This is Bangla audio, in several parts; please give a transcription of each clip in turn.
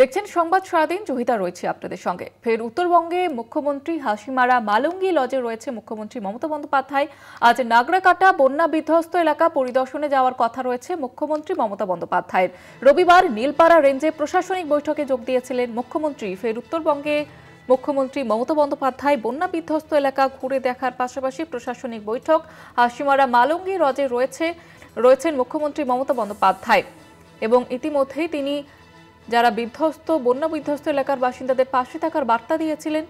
দেখছেন সংবাদ সারাদিন, জহিতা রয়েছে আপনাদের সঙ্গে। ফের উত্তরবঙ্গে মুখ্যমন্ত্রী হাসিমারা মালঙ্গি লজে রয়েছে মুখ্যমন্ত্রী মমতা বন্দ্যোপাধ্যায়। আজ নাগরাকাটা বন্যা বিধ্বস্ত এলাকা পরিদর্শনে যাওয়ার কথা রয়েছে মুখ্যমন্ত্রী মমতা বন্দ্যোপাধ্যায়ের। রবিবার নীলপাড়া রেঞ্জে প্রশাসনিক বৈঠকে যোগ দিয়েছিলেন মুখ্যমন্ত্রী। ফের উত্তরবঙ্গে মুখ্যমন্ত্রী মমতা বন্দ্যোপাধ্যায় বন্যা বিধ্বস্ত এলাকা ঘুরে দেখার পাশাপাশি প্রশাসনিক বৈঠক। হাসিমারা মালঙ্গি লজে রয়েছেন মুখ্যমন্ত্রী মমতা বন্দ্যোপাধ্যায় এবং ইতিমধ্যেই তিনি যারা বন্যা বিধ্বস্ত এলাকার বাসিন্দাদের পাশে থাকার বার্তা দিয়েছিলেন।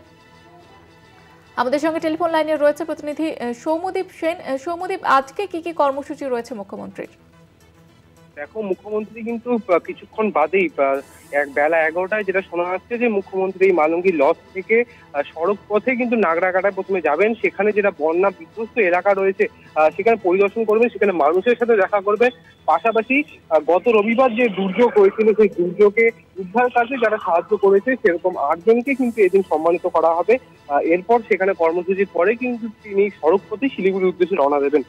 আমাদের সঙ্গে টেলিফোন লাইনে রয়েছে প্রতিনিধি সৌম্যদীপ সেন। সৌম্যদীপ, আজকে কি কি কর্মসূচি রয়েছে মুখ্যমন্ত্রীর? দেখো, মুখ্যমন্ত্রী কিন্তু কিছুক্ষণ বাদেই বেলা 11টায় যেটা শোনা যাচ্ছে যে মুখ্যমন্ত্রী মালঙ্গি লজ থেকে সড়ক পথে কিন্তু নাগরাকাটায় প্রথমে যাবেন। সেখানে যেটা বন্যা বিধ্বস্ত এলাকা রয়েছে সেখানে পরিদর্শন করবেন, সেখানে মানুষের সাথে দেখা করবে। পাশাপাশি গত রবিবার যে দুর্যোগ হয়েছিল সেই দুর্যোগে উদ্ধার কাজে যারা সাহায্য করেছে সেরকম 8 জনকে কিন্তু এদিন সম্মানিত করা হবে। এরপর সেখানে কর্মসূচির পরে কিন্তু তিনি সড়ক পথে শিলিগুড়ির উদ্দেশ্যে রওনা দেবেন।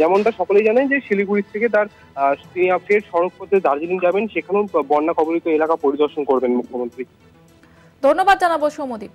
যেমনটা সকলেই জানেন যে শিলিগুড়ি থেকে তিনি ফের সড়ক পথে দার্জিলিং যাবেন, সেখানেও বন্যা কবলিত এলাকা পরিদর্শন করবেন মুখ্যমন্ত্রী। ধন্যবাদ জানাবো সৌম্যদীপ।